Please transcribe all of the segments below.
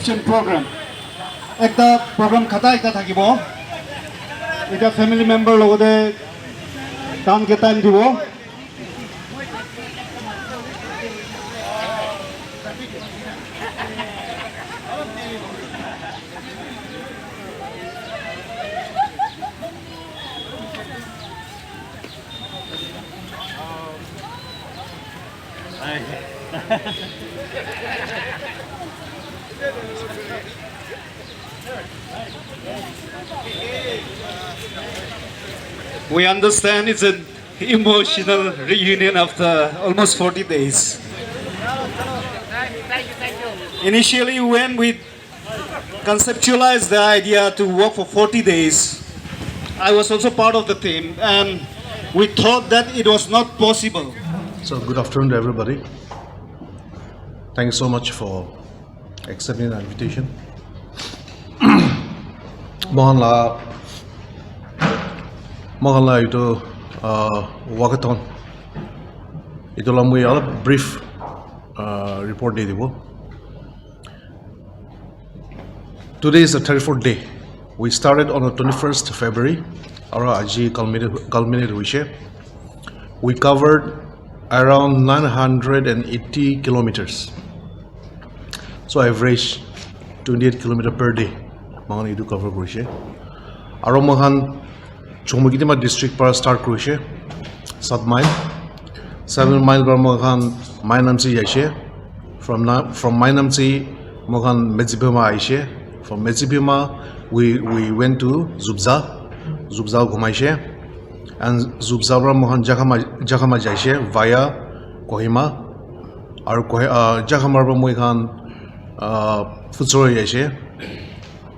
reception program. Ekta program khata ekta thakibo. Eta family member logode down ke time dibo. We understand it's an emotional reunion after almost 40 days. Initially, when we conceptualized the idea to work for 40 days, I was also part of the team, and we thought that it was not possible. So good afternoon to everybody. Thanks so much for accepting the invitation. Mohanla itu walkathon. Itu lamui ala brief report day dibo. Today is the 34th day. We started on the 21st February. Ara aji culminated wishe. We covered around 980 kilometers. So average 28 kilometers per day. Mangan itu cover kurishe. Aro mahan Chumukitima district para start kurishe. 7 mile. 7 mile par mahan Mainamsi yaishe. From Mainamsi mahan Medzipima aishe. From Medzipima we went to Zubza ghumaishe. And Zubza par mahan Jakama jaishe via Kohima. Aro Jakama par mahan Futsuro yaishe.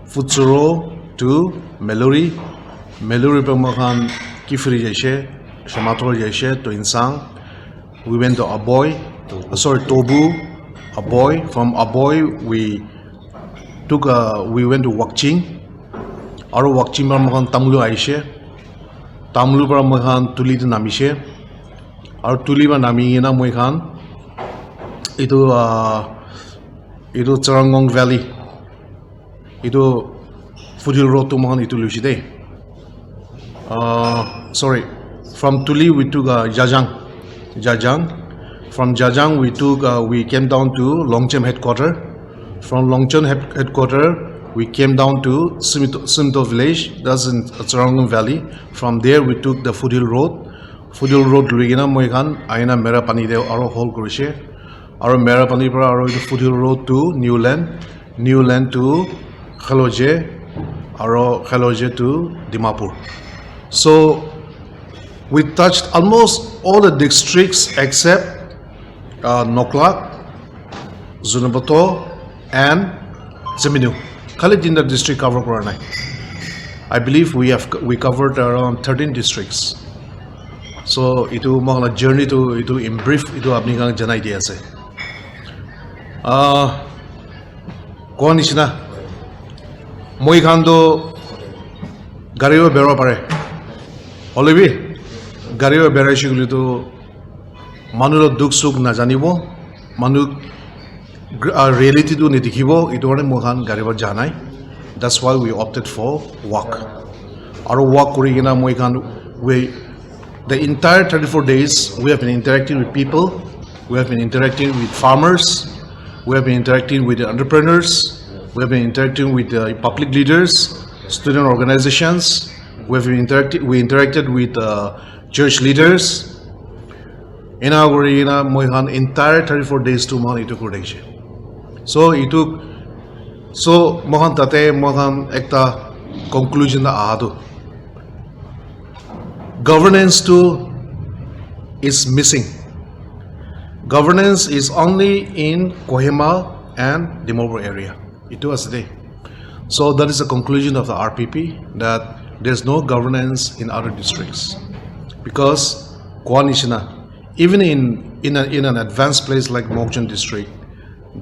Futsuro to Meluri per mahan Kifri jaishe, Shamator jaishe to Insang. We went to Tobu, Aboy. From Aboy we went to Wakching. Aro Wakching par mahan Tamlu aishe. Tamlu par mahan Tuli namishe. Aro Tuli par namingina mahan itu Charangong Valley. Itu Fudil Road to mahan itu lushide. Sorry, from Tuli we took Jajang. From Jajang we came down to Longchem headquarters. From Longchem headquarters we came down to Simto village. That's in Charangong Valley. From there we took the Fudil Road. Fudil Road Luigina Moikan Aina Merapani Deo Aro Hall Kurishe. Aro Merapani para Aro Fudil Road to Newland to Khaloje. Aro Khaloje to Dimapur. So we touched almost all the districts except Noklak, Zunabato, and Zeminu. Khalid in the district cover Koranai. I believe we covered around 13 districts. So itu mahal journey to itu in brief itu apni kang janai dia ase. Kon isna moi khando gariyo bero pare. Olebi gariyo bero shiguli to manulo duk suk na janibo manu reality to nidikhibo itu one mohan gariyo janai. That's why we opted for walk. Our walk kurigina moi khan the entire 34 days we have been interacting with people, we have been interacting with farmers, we have been interacting with the entrepreneurs, we have been interacting with the public leaders, student organizations, we interacted with church leaders. In our entire 34 days to Mohan itu kurdeishe. So Mohan tate Mohan ekta conclusion na ahadu. Governance too is missing. Governance is only in Kohima and Dimapur area. Itu asde. So that is the conclusion of the RPP, that there's no governance in other districts, because Kwanishina, even in an advanced place like Mokchun district,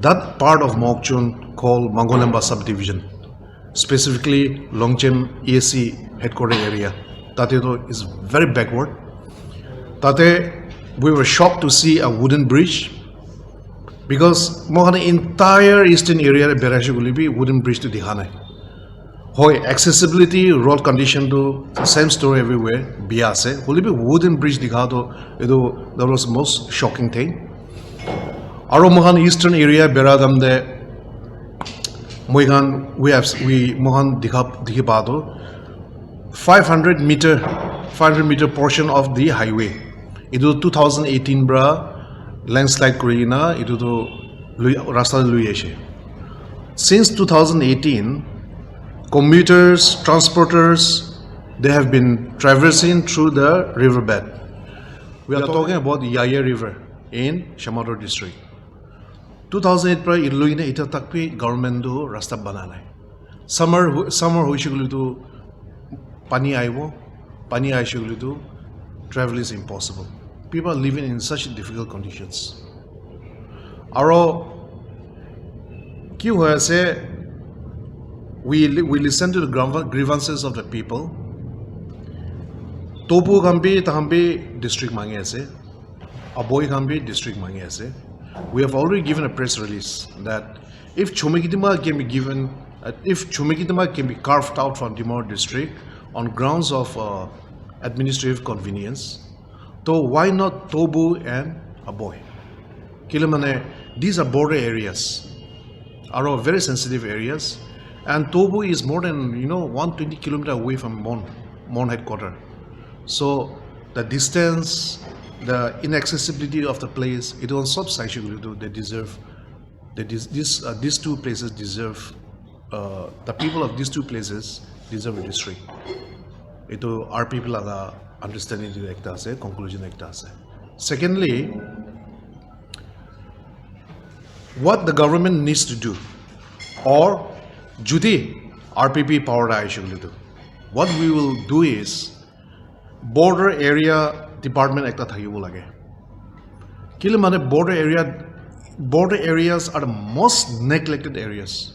that part of Mokchun called Mangolemba subdivision, specifically Longchem ESC headquarters area, that is very backward. Tate, we were shocked to see a wooden bridge Because mohane entire eastern area re berashi gulibi wooden bridge to dikhana. Hoy accessibility road condition to same story everywhere. Biase gulibi wooden bridge dikha to edo that was the most shocking thing. Aro mohan eastern area beradam de moigan we mohan dikhi pado 500 meter portion of the highway. Idu 2018 bra landslide kurina idu to rasta lui ashe. Since 2018, commuters, transporters, they have been traversing through the riverbed. We are talking about the Yaya River in Shamador district. 2008 pra iluine ita takpi government do rasta banana. Summer hoishigulu to pani aibo, pani aishigulu to travel is impossible. People are living in such difficult conditions. Aro ki hoya se we listen to the grievances of the people. Topu kambi tahambi district mangi ase, Aboy kambi district mangi ase. We have already given a press release that if Chomekitima can be given, if Chomekitima can be carved out from Dimapur district on grounds of administrative convenience, so why not Tobu and Aboy? Kilamane, these are border areas, are very sensitive areas, and Tobu is more than 120 kilometers away from Mon headquarters. So the distance, the inaccessibility of the place, it was substantial. They deserve. These two places deserve. The people of these two places deserve a district. Ito RPP laga understanding to ekta ase, conclusion ekta ase. Secondly, what the government needs to do, or Judi RPP power do, what we will do is border area department ekta thakibo lage. Kile mane border areas are the most neglected areas.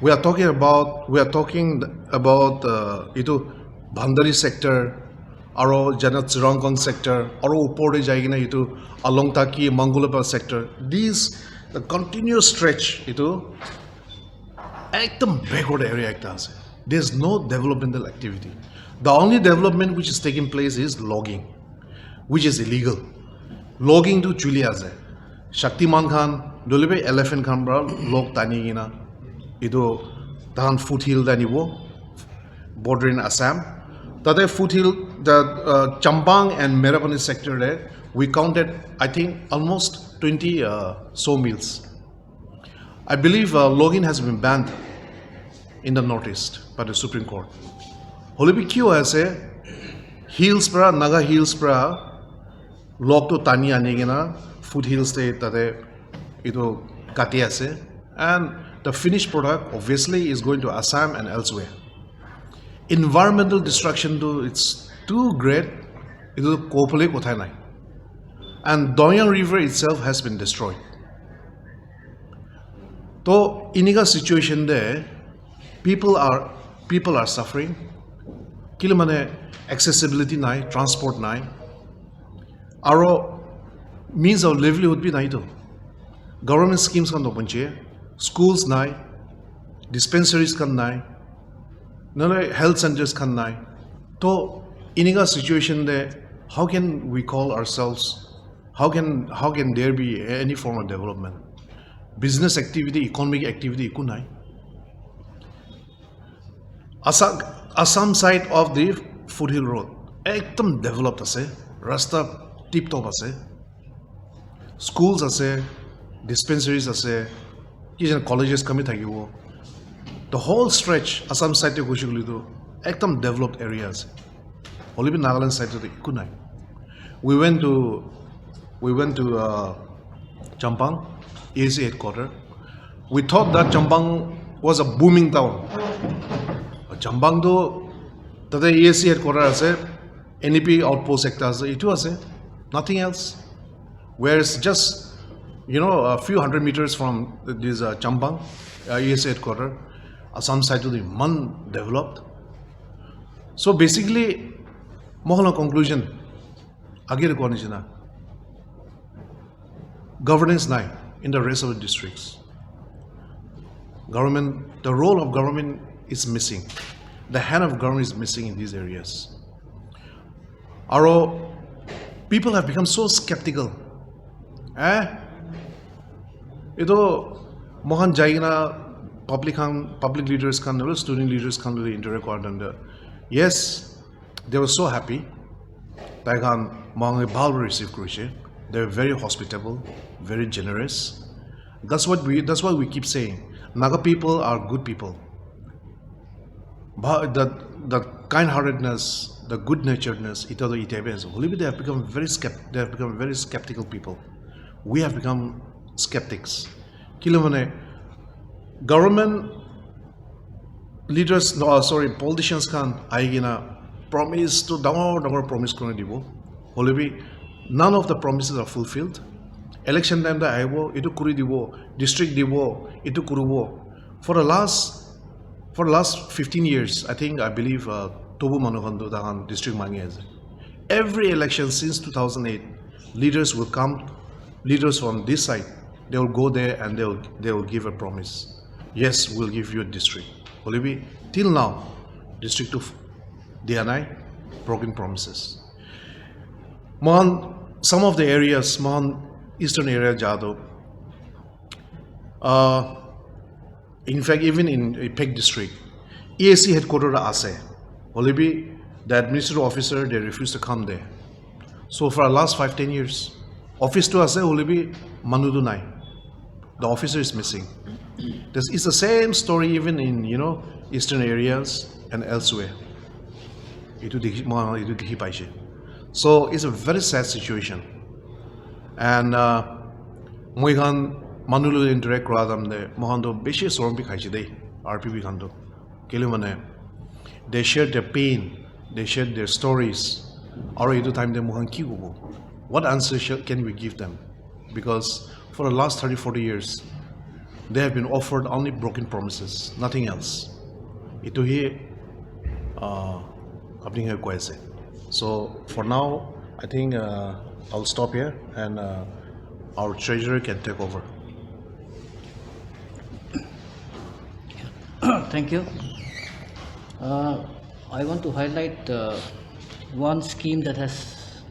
We are talking about ito Bhandari sector, aro Janat Chirangkong sector, aro upor jaigina ito Alongtaki Mangulapa sector. These the continuous stretch ito ekdam backward area ekta ase. There's no developmental activity. The only development which is taking place is logging, which is illegal. Logging to chuli ase. Shaktiman Khan, dolibe elephant Khan bra log tani gina. Ito tahan foothill danibo, bordering Assam. Tade foothill, the Champang and Merapani sector there, we counted, I think, almost 20 sawmills. I believe logging has been banned in the Northeast by the Supreme Court. Holibi kyo ase hills pra Naga hills pra log to tani anigina foothills te tade ito kati ase, and the finished product obviously is going to Assam and elsewhere. Environmental destruction it's too great. Ito kopole kothai nai. And Doyang River itself has been destroyed. So iniga situation there, people are suffering. Kilamane accessibility nai, transport nai. Aro means of livelihood bhi nai to. Government schemes kan open che, schools nai, dispensaries kan nai, health centers kan nai. To iniga situation there, how can we call ourselves? How can there be any form of development? Business activity, economic activity, kunai. Assam side of the foothill road, ekdam developed ase, rasta tip top ase, schools ase, dispensaries ase, colleges kami thakibo. The whole stretch Assam side to Kushigulido, ekdam developed areas. Only Nagaland side to the kunai. We went to Champang, AC headquarters. We thought that Champang was a booming town. Champang do tada AC headquarters ase, NEP outpost sector ase, itu ase, nothing else. Whereas just a few hundred meters from this Champang AC headquarters, Assam side to the man developed. So basically, Mohala conclusion, agir konijina. governance nine in the rest of the districts. Government, the role of government is missing. The hand of government is missing in these areas. Our people have become so skeptical. Ito mohan jaina public leaders kan, student leaders kan interact and yes, they were so happy. They can mohang receive Krushe. They're very hospitable, very generous. That's what we keep saying. Naga people are good people. But the kind-heartedness, the good-naturedness, they have become very skeptical people. We have become skeptics. Government leaders, politicians can promise to promise none of the promises are fulfilled. Election time da aibo, itu kuri dibo, district dibo, itu kurubo. For the last 15 years, I believe Tobu Manokandu dahan district mangi. Every election since 2008, leaders will come, leaders from this side, they will go there and they will give a promise. Yes, we'll give you a district. Olivi, till now, district of DNI, broken promises. Some of the areas, eastern area Jado, in fact, even in Pek district, EAC headquarters Ase. Olivi, the administrative officer, they refused to come there. So for the last 5-10 years, office to Ase, Olivi, Manudu Nai. The officer is missing. It's the same story even in eastern areas and elsewhere. So it's a very sad situation. And Manulu interact radam de Mohando Bishi Sorompi Kachide, RPP Kando. Kilimane. They shared their pain, they shared their stories. Or time they Mohan Kigubo. What answer can we give them? Because for the last 30-40 years, they have been offered only broken promises, nothing else. Ito hi kapning hai kwese. So for now, I think I'll stop here and our treasurer can take over. Thank you. I want to highlight one scheme that has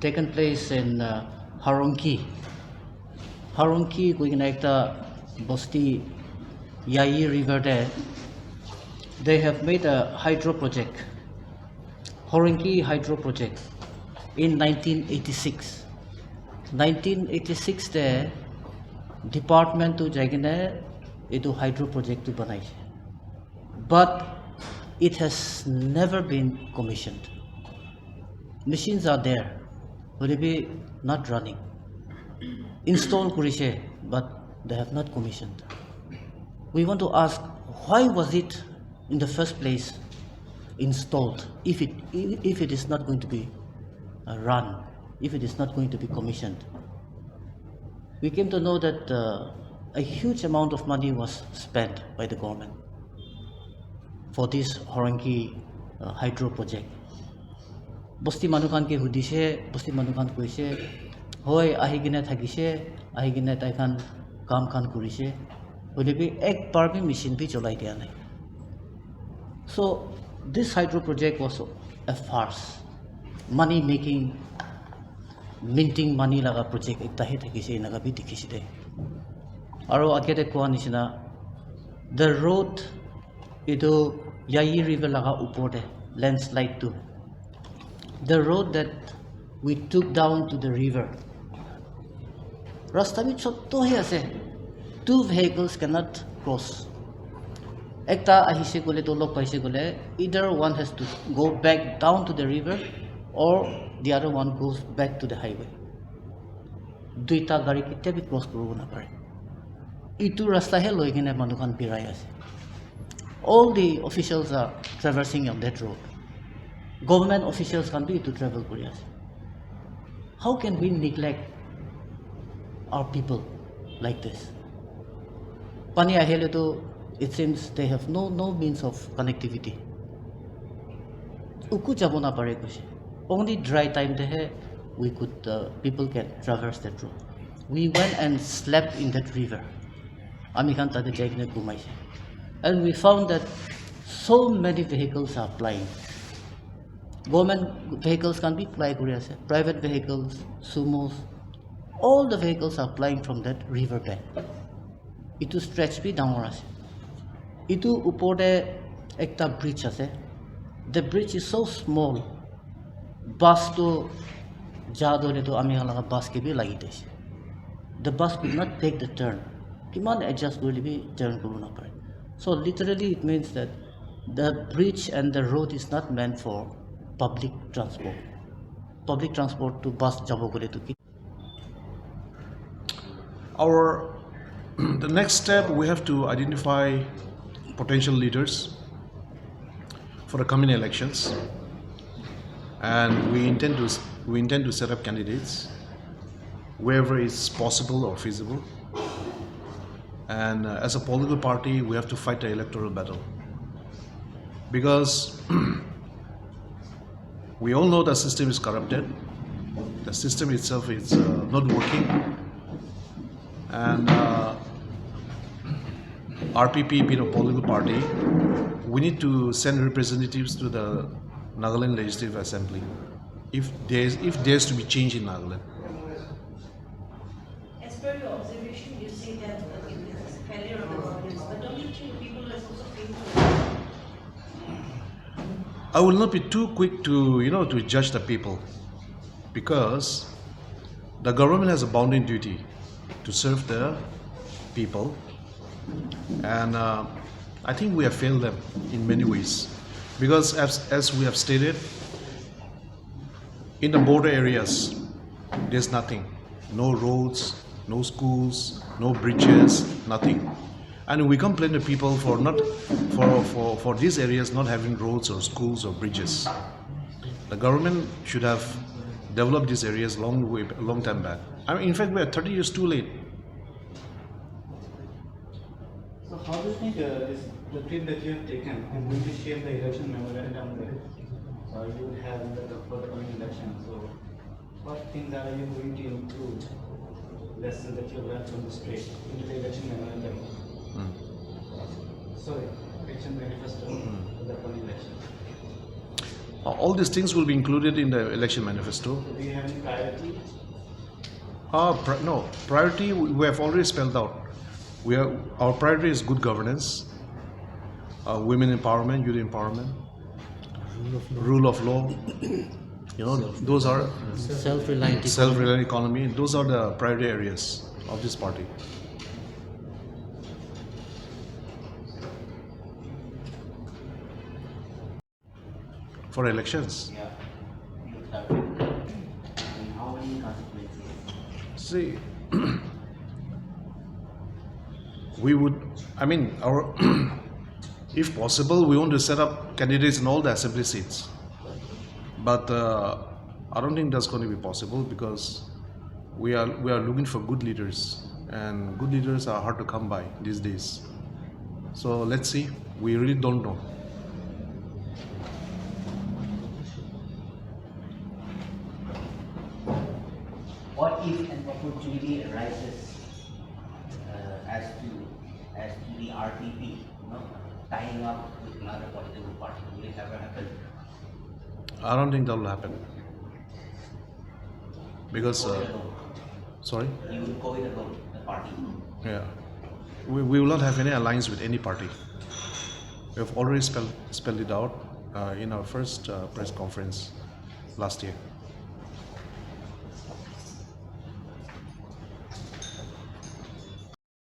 taken place in Haronki. Haronki, Kuinekta, Bosti, Yai River there. They have made a hydro project, Haronki Hydro Project, in 1986. 1986 there, department to Jagine, itu hydro project to banai. But it has never been commissioned. Machines are there, will it be not running? Installed Kurishe, but they have not commissioned. We want to ask, why was it in the first place installed if it is not going to be run, if it is not going to be commissioned? We came to know that a huge amount of money was spent by the government for this Haronki hydro project. Bosti Manukan ke hudishe, Bosti Manukan kuishe, hoy ahigine thagise, ahigine taikan kam khan kurishe, hole bhi ek bar bhi machine bhi cholai diya nahi. So this hydro project was a farce, money making, minting money laga project ekta he thakise naga bhi dikhise de. Aro agete koa nishina, the road idu Yai River laga upor de landslide too. The road that we took down to the river, rasta bhi chotto hi ase, 2 vehicles cannot cross. Ekta ahise gole to log paise gole, either one has to go back down to the river or the other one goes back to the highway. Duita gari kitte bhi cross karo na pare. Itu rasta he loi kine manukhan pirai ase. All the officials are traversing on that road. Government officials can be to travel Korea. How can we neglect our people like this? Pani ahele to, it seems they have no means of connectivity. Uku jabona pare kushi. Only dry time they have, we could people can traverse that road. We went and slept in that river. Amikan tade jaikne gumai. And we found that so many vehicles are plying. Government vehicles can be fly Korea, private vehicles, sumos, all the vehicles are flying from that river bank. Itu stretch bhi down ase. Itu upore ekta bridge ase. The bridge is so small. Bus to jadore to ami halaga bus ke bhi lagi dise. The bus could not take the turn. Kiman adjust kori bhi turn koru na pare. So literally it means that the bridge and the road is not meant for public transport. Public transport to bus jabo kore to Our the next step, we have to identify potential leaders for the coming elections, and we intend to set up candidates wherever it's possible or feasible. And as a political party, we have to fight the electoral battle, because we all know the system is corrupted. The system itself is not working, and RPP being a political party, we need to send representatives to the Nagaland Legislative Assembly if there's to be change in Nagaland. As per your observation, you say that it is a failure of the governance, but don't you think people are also failed? I will not be too quick to judge the people, because the government has a bounden duty to serve the people, and I think we have failed them in many ways, because as we have stated, in the border areas there's nothing, no roads, no schools, no bridges, nothing, and we complain to people for these areas not having roads or schools or bridges. The government should have developed these areas long time back. I mean, in fact, we are 30 years too late. So how do you think the trip that you have taken is going to shape the election memorandum that you would have in the forthcoming election? So what things are you going to include, lessons that you have learned from this trip into the election memorandum? Sorry, election manifesto for the coming election. All these things will be included in the election manifesto. So do you have any priority? No, priority we have already spelled out. Our priority is good governance, women empowerment, youth empowerment, rule of law. Those are self-reliant economy. Those are the priority areas of this party. For elections. Yeah. And how many consequences? See, we would, if possible, we want to set up candidates in all the assembly seats. But I don't think that's going to be possible, because we are looking for good leaders, and good leaders are hard to come by these days. So let's see. We really don't know. What if an opportunity arises as to the RPP, tying up with another political party? Will it ever happen? I don't think that will happen, because sorry. You will go it alone, the party. Yeah, we will not have any alliance with any party. We have already spelled it out in our first press conference last year.